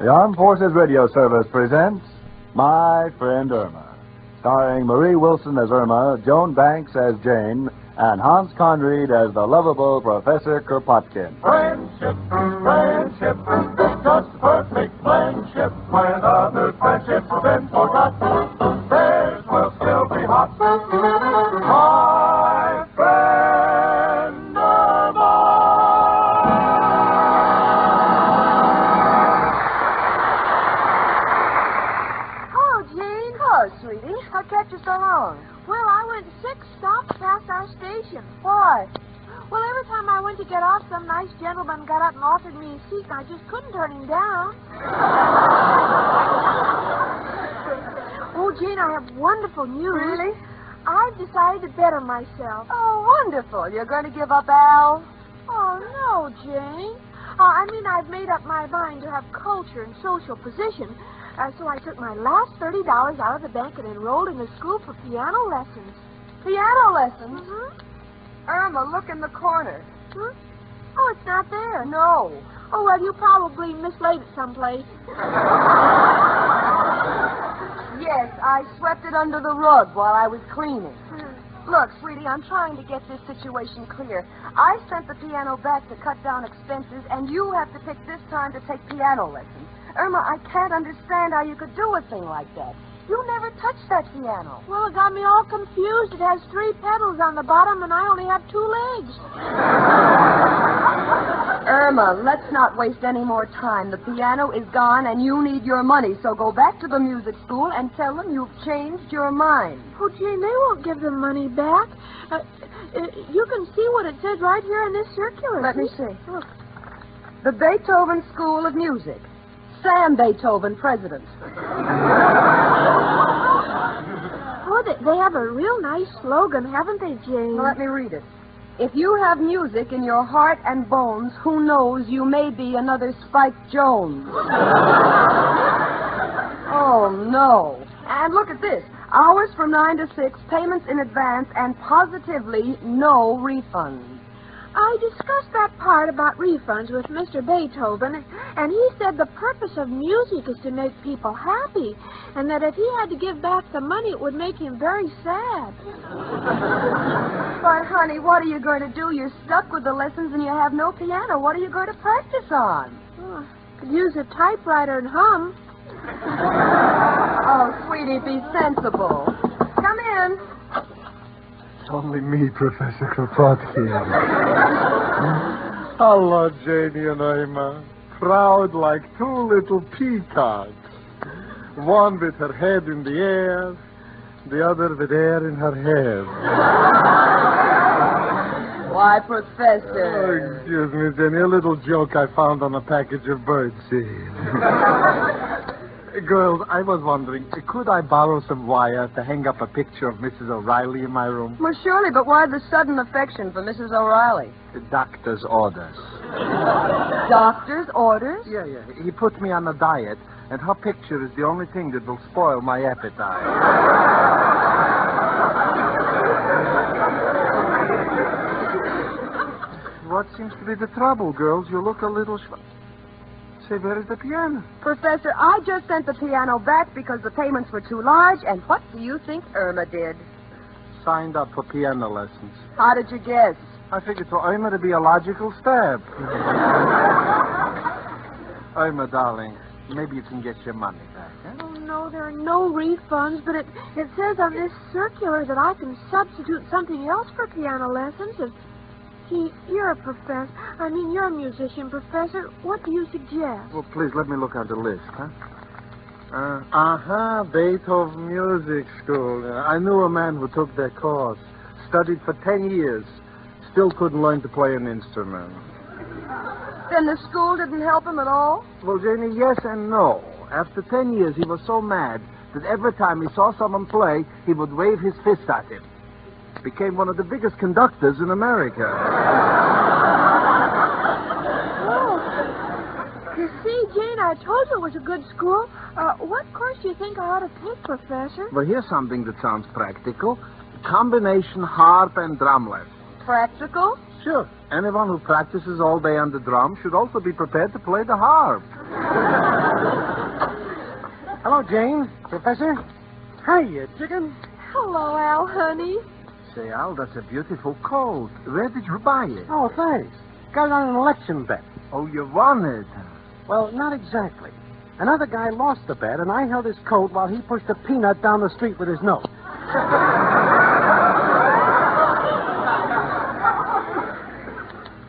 The Armed Forces Radio Service presents My Friend Irma, starring Marie Wilson as Irma, Joan Banks as Jane, and Hans Conried as the lovable Professor Kropotkin. Friendship, friendship, just perfect friendship. When other friendships have been forgot, theirs will still be hot. My friend Irma. Oh, Jane. Oh, sweetie, what kept you so long? Well, I went 6 stops past our station. Why? Well, every time I went to get off, some nice gentleman got up and offered me a seat, and I just couldn't turn him down. Oh, Jane, I have wonderful news. Really? I've decided to better myself. Oh, wonderful. You're going to give up Al? Oh, no, Jane. I've made up my mind to have culture and social position. So I took my last $30 out of the bank and enrolled in a school for piano lessons. Piano lessons? Mm-hmm. Irma, look in the corner. Hmm? Oh, it's not there. No. Oh, well, you probably mislaid it someplace. Yes, I swept it under the rug while I was cleaning. Hmm. Look, sweetie, I'm trying to get this situation clear. I sent the piano back to cut down expenses, and you have to pick this time to take piano lessons. Irma, I can't understand how you could do a thing like that. You never touched that piano. Well, it got me all confused. It has 3 pedals on the bottom, and I only have 2 legs. Irma, let's not waste any more time. The piano is gone, and you need your money. So go back to the music school and tell them you've changed your mind. Oh, Jane, they won't give the money back. You can see what it says right here in this circular. Let me see. Look. The Beethoven School of Music. Sam Beethoven, president. Oh, they have a real nice slogan, haven't they, Jane? Well, let me read it. If you have music in your heart and bones, who knows, you may be another Spike Jones. Oh, no. And look at this. Hours from 9 to 6, payments in advance, and positively no refunds. I discussed that part about refunds with Mr. Beethoven, and he said the purpose of music is to make people happy, and that if he had to give back the money, it would make him very sad. But, honey, what are you going to do? You're stuck with the lessons and you have no piano. What are you going to practice on? Oh, could use a typewriter and hum. Oh, sweetie, be sensible. Come in. It's only me, Professor Kropotkin. Hello, Janie and Irma. Proud like 2 little peacocks. One with her head in the air, the other with air in her head. Why, Professor? Oh, excuse me, Jenny. A little joke I found on a package of birdseed. Girls, I was wondering, could I borrow some wire to hang up a picture of Mrs. O'Reilly in my room? Well, surely, but why the sudden affection for Mrs. O'Reilly? The doctor's orders. Doctor's orders? Yeah. He put me on a diet, and her picture is the only thing that will spoil my appetite. What seems to be the trouble, girls? You look a little... Say, where is the piano? Professor, I just sent the piano back because the payments were too large, and what do you think Irma did? Signed up for piano lessons. How did you guess? I figured for Irma to be a logical step. Irma, darling, maybe you can get your money back, huh? Oh, no, there are no refunds, but it says on this circular that I can substitute something else for piano lessons. And, gee, you're a professor. You're a musician, Professor. What do you suggest? Well, please, let me look on the list, huh? Beethoven Music School. I knew a man who took that course. Studied for 10 years. Still couldn't learn to play an instrument. Then the school didn't help him at all? Well, Janie, yes and no. After 10 years, he was so mad that every time he saw someone play, he would wave his fist at him. Became one of the biggest conductors in America. Oh. You see, Jane, I told you it was a good school. What course do you think I ought to take, Professor? Well, here's something that sounds practical. Combination harp and drum lessons. Practical? Sure. Anyone who practices all day on the drum should also be prepared to play the harp. Hello, Jane. Professor. Hiya, chicken. Hello, Al, honey. Say, Al, that's a beautiful coat. Where did you buy it? Oh, thanks. Got it on an election bet. Oh, you won it. Well, not exactly. Another guy lost the bet, and I held his coat while he pushed a peanut down the street with his nose.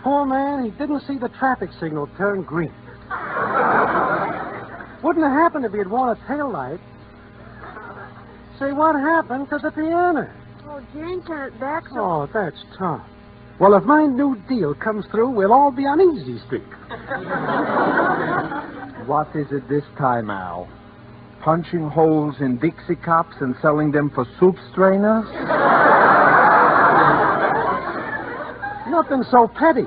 Poor man, he didn't see the traffic signal turn green. Wouldn't have happened if he had worn a taillight. Say, what happened to the piano? Oh, Jane sent it back, so... Oh, that's tough. Well, if my new deal comes through, we'll all be on Easy Street. What is it this time, Al? Punching holes in Dixie cups and selling them for soup strainers? Nothing so petty.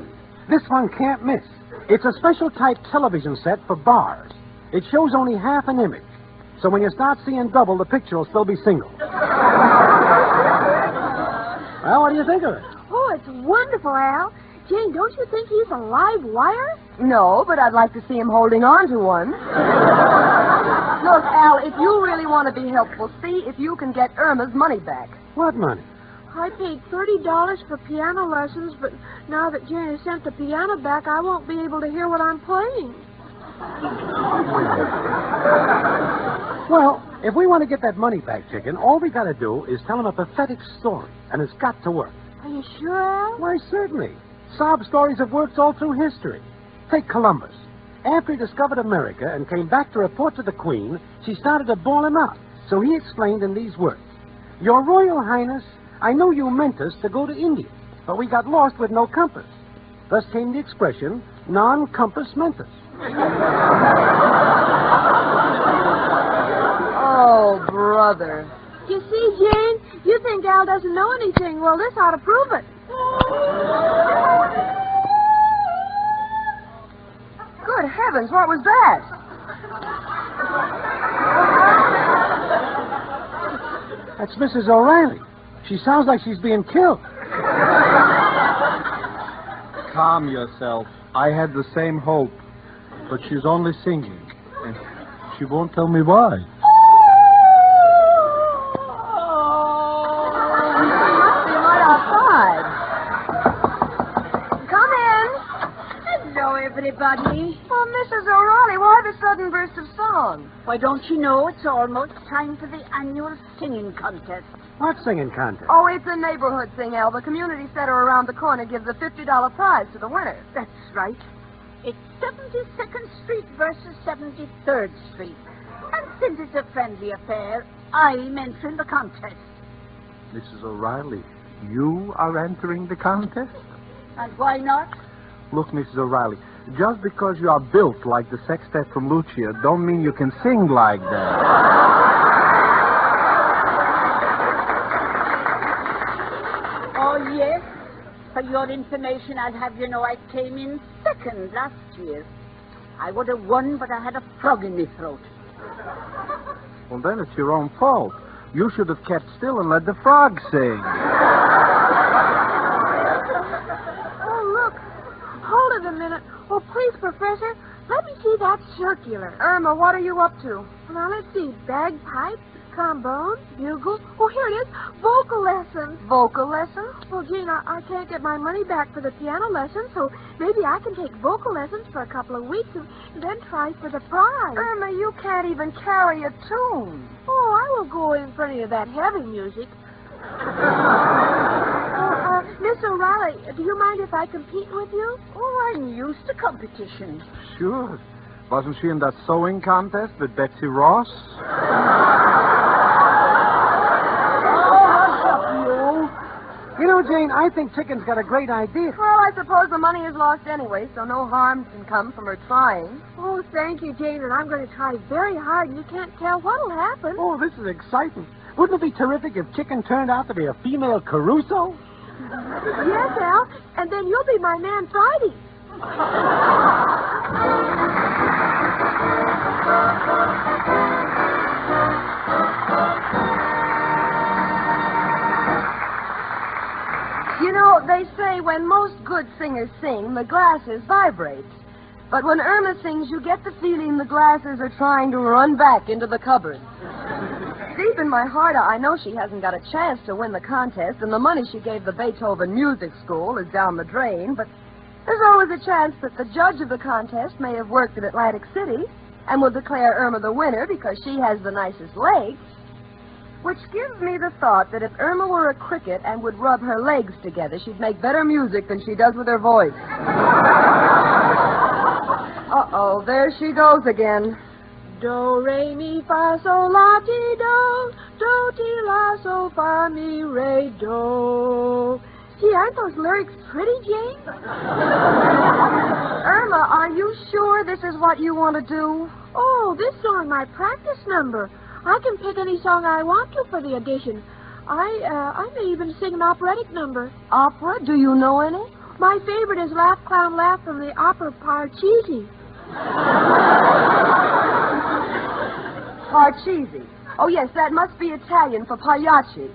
This one can't miss. It's a special type television set for bars. It shows only half an image. So when you start seeing double, the picture will still be single. Well, what do you think of it? Oh, it's wonderful, Al. Jane, don't you think he's a live wire? No, but I'd like to see him holding on to one. Look, Al, if you really want to be helpful, see if you can get Irma's money back. What money? I paid $30 for piano lessons, but now that Jane has sent the piano back, I won't be able to hear what I'm playing. Well, if we want to get that money back, chicken, all we got to do is tell him a pathetic story, and it's got to work. Are you sure, Al? Why, certainly. Sob stories have worked all through history. Take Columbus. After he discovered America and came back to report to the Queen, she started to bawl him out. So he explained in these words: Your Royal Highness, I know you meant us to go to India, but we got lost with no compass. Thus came the expression, non-compass mentis. Oh, brother. You see, Jane, you think Al doesn't know anything. Well, this ought to prove it. Good heavens, what was that? That's Mrs. O'Reilly. She sounds like she's being killed. Calm yourself. I had the same hope. But she's only singing. And she won't tell me why. Everybody. Well, Mrs. O'Reilly, why the sudden burst of song? Why, don't you know it's almost time for the annual singing contest? What singing contest? Oh, it's a neighborhood thing, Al. The community center around the corner gives a $50 prize to the winner. That's right. It's 72nd Street versus 73rd Street. And since it's a friendly affair, I'm entering the contest. Mrs. O'Reilly, you are entering the contest? And why not? Look, Mrs. O'Reilly, just because you are built like the sextet from Lucia don't mean you can sing like that. Oh, yes. For your information, I'll have you know I came in second last year. I would have won, but I had a frog in my throat. Well, then it's your own fault. You should have kept still and let the frog sing. Hold it a minute. Oh, please, Professor, let me see that circular. Irma, what are you up to? Now, let's see. Bagpipe, trombone, bugle. Oh, here it is. Vocal lessons. Vocal lessons? Well, Gene, I can't get my money back for the piano lessons, so maybe I can take vocal lessons for a couple of weeks and then try for the prize. Irma, you can't even carry a tune. Oh, I will go in for any of that heavy music. Miss O'Reilly, do you mind if I compete with you? Oh, I'm used to competition. Sure. Wasn't she in that sewing contest with Betsy Ross? Oh, hush up, you. You know, Jane, I think Chicken's got a great idea. Well, I suppose the money is lost anyway, so no harm can come from her trying. Oh, thank you, Jane, and I'm going to try very hard, and you can't tell what'll happen. Oh, this is exciting. Wouldn't it be terrific if Chicken turned out to be a female Caruso? Yes, Al, and then you'll be my man Friday. You know, they say when most good good singers sing, the glasses vibrate. But when Irma sings, you get the feeling the glasses are trying to run back into the cupboard. Deep in my heart, I know she hasn't got a chance to win the contest, and the money she gave the Beethoven Music School is down the drain, but there's always a chance that the judge of the contest may have worked in Atlantic City and will declare Irma the winner because she has the nicest legs. Which gives me the thought that if Irma were a cricket and would rub her legs together, she'd make better music than she does with her voice. Uh-oh, there she goes again. Do, re, mi, fa, sol, la, ti, do, ti, la, sol, fa, mi, re, do. Gee, aren't those lyrics pretty, Jane? Irma, are you sure this is what you want to do? Oh, this song is my practice number. I can pick any song I want to for the audition. I may even sing an operatic number. Opera? Do you know any? My favorite is Laugh, Clown, Laugh from the opera Parcheesi. Parcheesi. Oh, yes, that must be Italian for Pagliacci.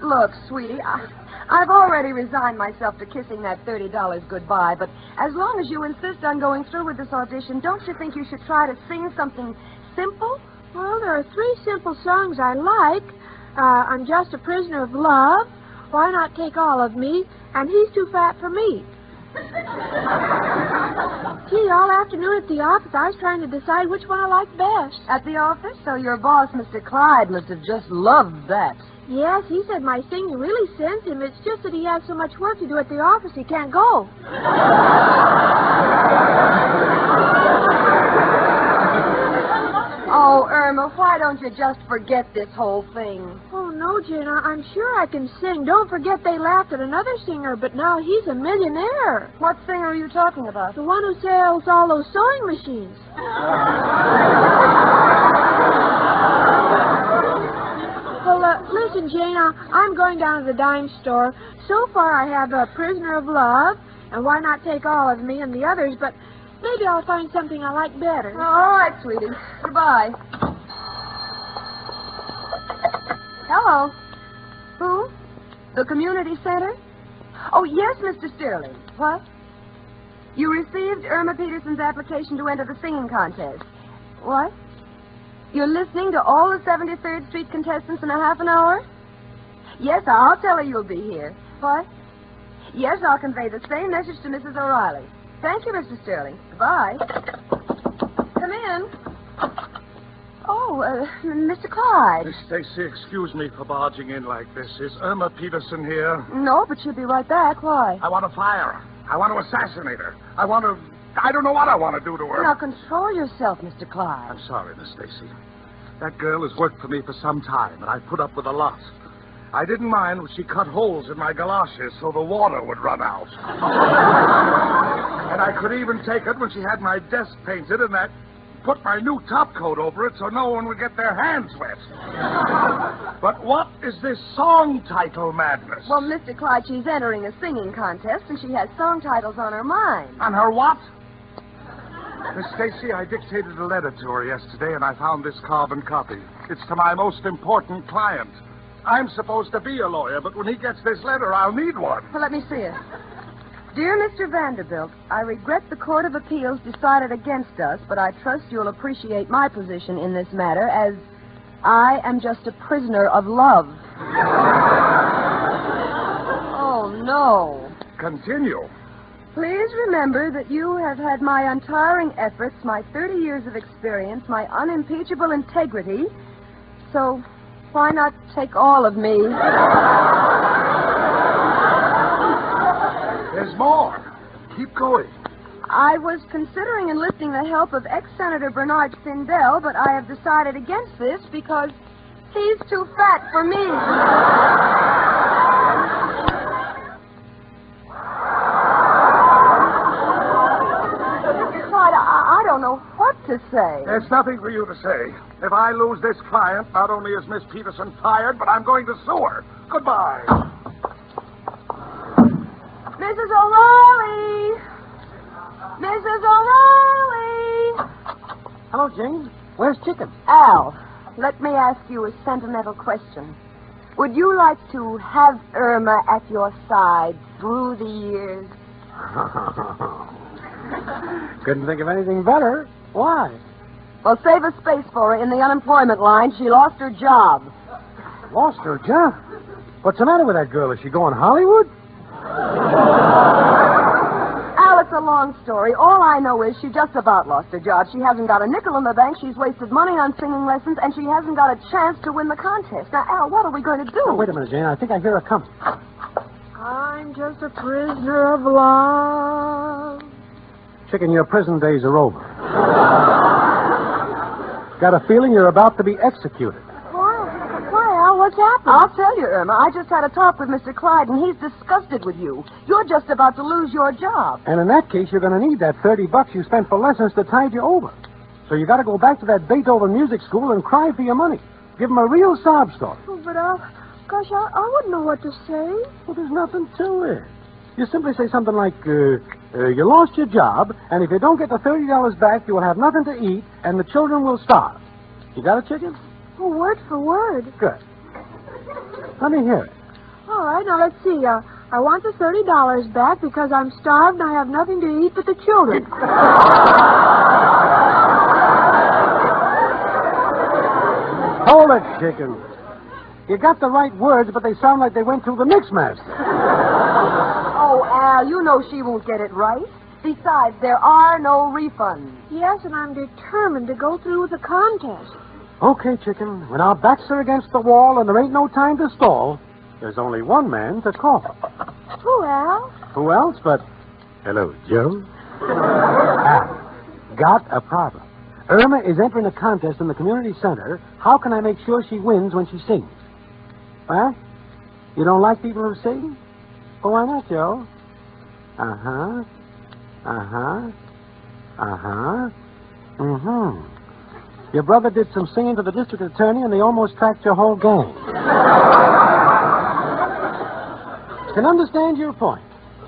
Look, sweetie, I've already resigned myself to kissing that $30 goodbye, but as long as you insist on going through with this audition, don't you think you should try to sing something simple? Well, there are 3 simple songs I like. I'm Just a Prisoner of Love, Why Not Take All of Me, and He's Too Fat for Me. Gee, all afternoon at the office, I was trying to decide which one I liked best. At the office? So your boss, Mr. Clyde, must have just loved that. Yes, he said my singing really sends him. It's just that he has so much work to do at the office he can't go. Oh, Irma, why don't you just forget this whole thing? Oh, no, Jane, I'm sure I can sing. Don't forget they laughed at another singer, but now he's a millionaire. What singer are you talking about? The one who sells all those sewing machines. Well, listen, Jane, I'm going down to the dime store. So far, I have A Prisoner of Love, and Why Not Take All of Me, and the others, but maybe I'll find something I like better. All right, sweetie. Goodbye. Hello. Who? The community center? Oh, yes, Mr. Sterling. What? You received Irma Peterson's application to enter the singing contest. What? You're listening to all the 73rd Street contestants in a half an hour? Yes, I'll tell her you'll be here. What? Yes, I'll convey the same message to Mrs. O'Reilly. Thank you, Mr. Sterling. Goodbye. Come in. Oh, Mr. Clyde. Miss Stacy, excuse me for barging in like this. Is Irma Peterson here? No, but she'll be right back. Why? I want to fire her. I want to assassinate her. I don't know what I want to do to her. Now, control yourself, Mr. Clyde. I'm sorry, Miss Stacy. That girl has worked for me for some time, and I put up with a lot. I didn't mind when she cut holes in my galoshes so the water would run out. And I could even take it when she had my desk painted and put my new top coat over it so no one would get their hands wet. But what is this song title madness? Well, Mr. Clyde, she's entering a singing contest, and she has song titles on her mind. On her what? Miss Stacy, I dictated a letter to her yesterday, and I found this carbon copy. It's to my most important client. I'm supposed to be a lawyer, but when he gets this letter, I'll need one. Well, let me see it. Dear Mr. Vanderbilt, I regret the Court of Appeals decided against us, but I trust you'll appreciate my position in this matter, as I am just a prisoner of love. Oh, no. Continue. Please remember that you have had my untiring efforts, my 30 years of experience, my unimpeachable integrity, so why not take all of me? There's more. Keep going. I was considering enlisting the help of ex-Senator Bernard Sindel, but I have decided against this because he's too fat for me. Clyde, I don't know what to say. There's nothing for you to say. If I lose this client, not only is Miss Peterson fired, but I'm going to sue her. Goodbye. Mrs. O'Reilly! Mrs. O'Reilly! Hello, Jane. Where's Chicken? Al, let me ask you a sentimental question. Would you like to have Irma at your side through the years? Couldn't think of anything better. Why? Well, save a space for her in the unemployment line. She lost her job. Lost her job? What's the matter with that girl? Is she going Hollywood? Al, it's a long story. All I know is she just about lost her job. She hasn't got a nickel in the bank. She's wasted money on singing lessons, and she hasn't got a chance to win the contest. Now, Al, what are we going to do? Oh, wait a minute, Jane. I think I hear her coming. I'm just a prisoner of love. Chicken, your prison days are over. Got a feeling you're about to be executed. Why, Al? What's happened? I'll tell you, Irma. I just had a talk with Mr. Clyde, and he's disgusted with you. You're just about to lose your job. And in that case, you're going to need that $30 you spent for lessons to tide you over. So you got to go back to that Beethoven music school and cry for your money. Give them a real sob story. Oh, but gosh, I wouldn't know what to say. Well, there's nothing to it. You simply say something like, you lost your job, and if you don't get the $30 back, you will have nothing to eat, and the children will starve. You got it, chicken? Oh, word for word. Good. Let me hear it. All right, now let's see. I want the $30 back because I'm starved and I have nothing to eat but the children. Hold it, chicken. You got the right words, but they sound like they went through the mixmaster. Oh, Al, you know she won't get it right. Besides, there are no refunds. Yes, and I'm determined to go through with the contest. Okay, chicken. When our backs are against the wall and there ain't no time to stall, there's only one man to call. Who, Al? Who else but... Hello, Joe. Al, got a problem. Irma is entering a contest in the community center. How can I make sure she wins when she sings? Huh? You don't like people who sing? Well, why not, Joe? Uh-huh. Uh-huh. Uh-huh. Mm-hmm. Your brother did some singing to the district attorney, and they almost tracked your whole gang. Can understand your point.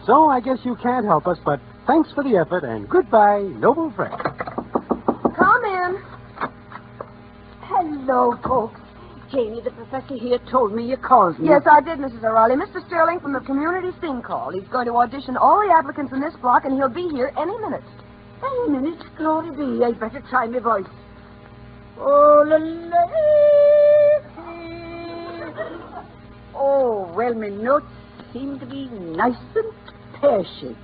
So I guess you can't help us, but thanks for the effort, and goodbye, noble friend. Come in. Hello, folks. Janie, the professor here told me you called me. Yes, I did, Mrs. O'Reilly. Mr. Sterling from the community sing call. He's going to audition all the applicants in this block, and he'll be here any minute. Any minute, glory be. I'd better try my voice. Oh, la, la, oh, well, my notes seem to be nice and pear-shaped.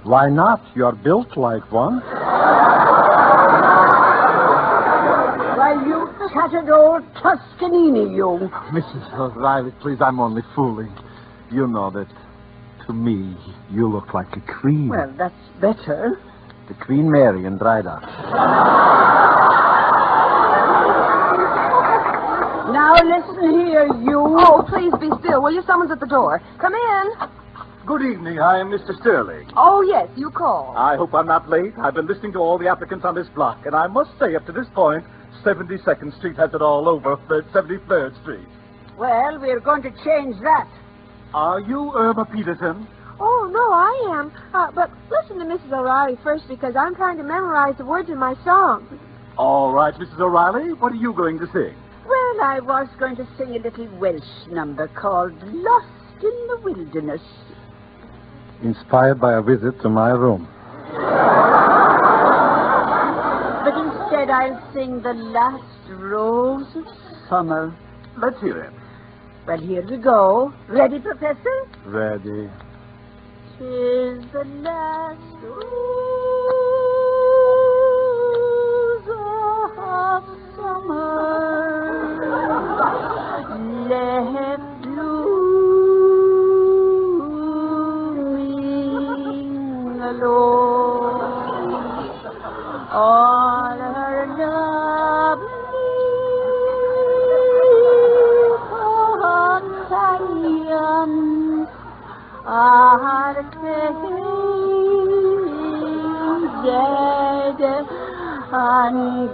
Why not? You're built like one. Why, you tattered old Toscanini, you. Mrs. O'Reilly, please, I'm only fooling. You know that, to me, you look like a queen. Well, that's better. The Queen Mary in Drydock. Now, listen here, you. Oh, please be still, will you? Someone's at the door. Come in. Good evening. I am Mr. Sterling. Oh, yes, you called. I hope I'm not late. I've been listening to all the applicants on this block, and I must say, up to this point, 72nd Street has it all over 73rd Street. Well, we're going to change that. Are you Irma Peterson? Oh, no, I am. But listen to Mrs. O'Reilly first because I'm trying to memorize the words of my song. All right, Mrs. O'Reilly. What are you going to sing? Well, I was going to sing a little Welsh number called Lost in the Wilderness. Inspired by a visit to my room. But instead, I'll sing The Last Rose of Summer. Let's hear it. Well, here we go. Ready, Professor? Ready. 'Tis the last rose of summer left blooming alone. All her lovely companions are dead and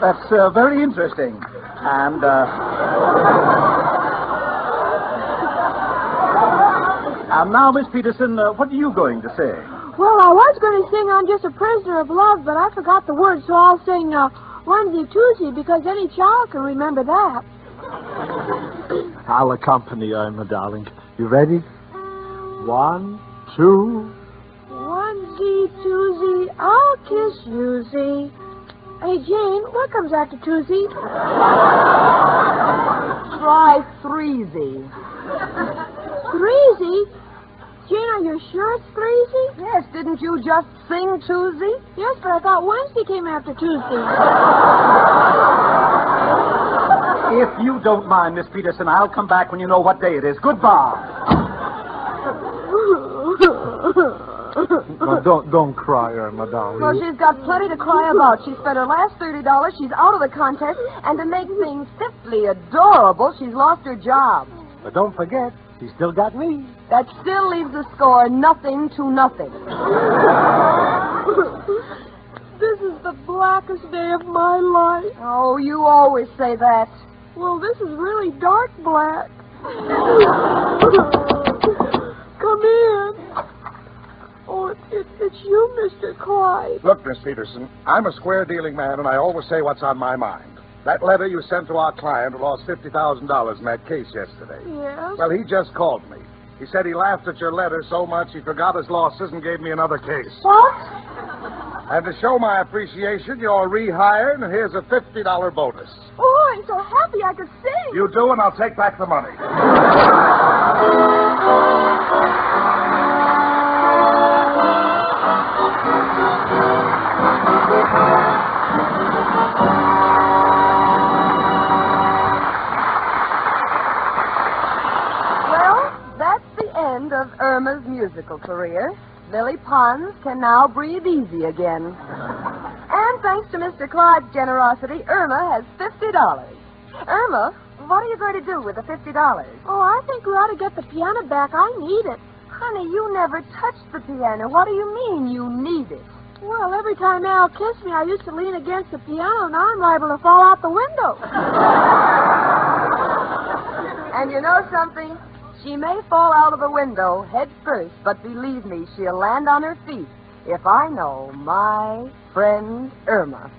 That's very interesting. And, and now, Miss Peterson, what are you going to say? Well, I was going to sing I'm Just a Prisoner of Love, but I forgot the words, so I'll sing Onesie Twosie, because any child can remember that. I'll accompany Irma, darling. You ready? 1, 2. Onesie Twosie, I'll kiss yousie. Hey, Jane, what comes after Twosie? Try threesie. Threesie? Jane, are you sure it's threesie? Yes, didn't you just sing Tuesday? Yes, but I thought Wednesday came after Tuesday. If you don't mind, Miss Peterson, I'll come back when you know what day it is. Goodbye. No, don't cry, Irma, darling. Well, she's got plenty to cry about. She spent her last $30. She's out of the contest. And to make things simply adorable, she's lost her job. But don't forget, she's still got me. That still leaves the score 0-0. This is the blackest day of my life. Oh, you always say that. Well, this is really dark black. Come in. Oh, it's you, Mr. Clyde. Look, Miss Peterson, I'm a square-dealing man, and I always say what's on my mind. That letter you sent to our client who lost $50,000 in that case yesterday. Yes? Well, he just called me. He said he laughed at your letter so much he forgot his losses and gave me another case. What? And to show my appreciation, you're rehired, and here's a $50 bonus. Oh, I'm so happy I could sing. You do, and I'll take back the money. Of Irma's musical career, Lily Pons can now breathe easy again. And thanks to Mr. Clyde's generosity, Irma has $50. Irma, what are you going to do with the $50? Oh, I think we ought to get the piano back. I need it. Honey, you never touched the piano. What do you mean you need it? Well, every time Al kissed me, I used to lean against the piano. Now I'm liable to fall out the window. And you know something? She may fall out of the window head first, but believe me, she'll land on her feet if I know my friend Irma.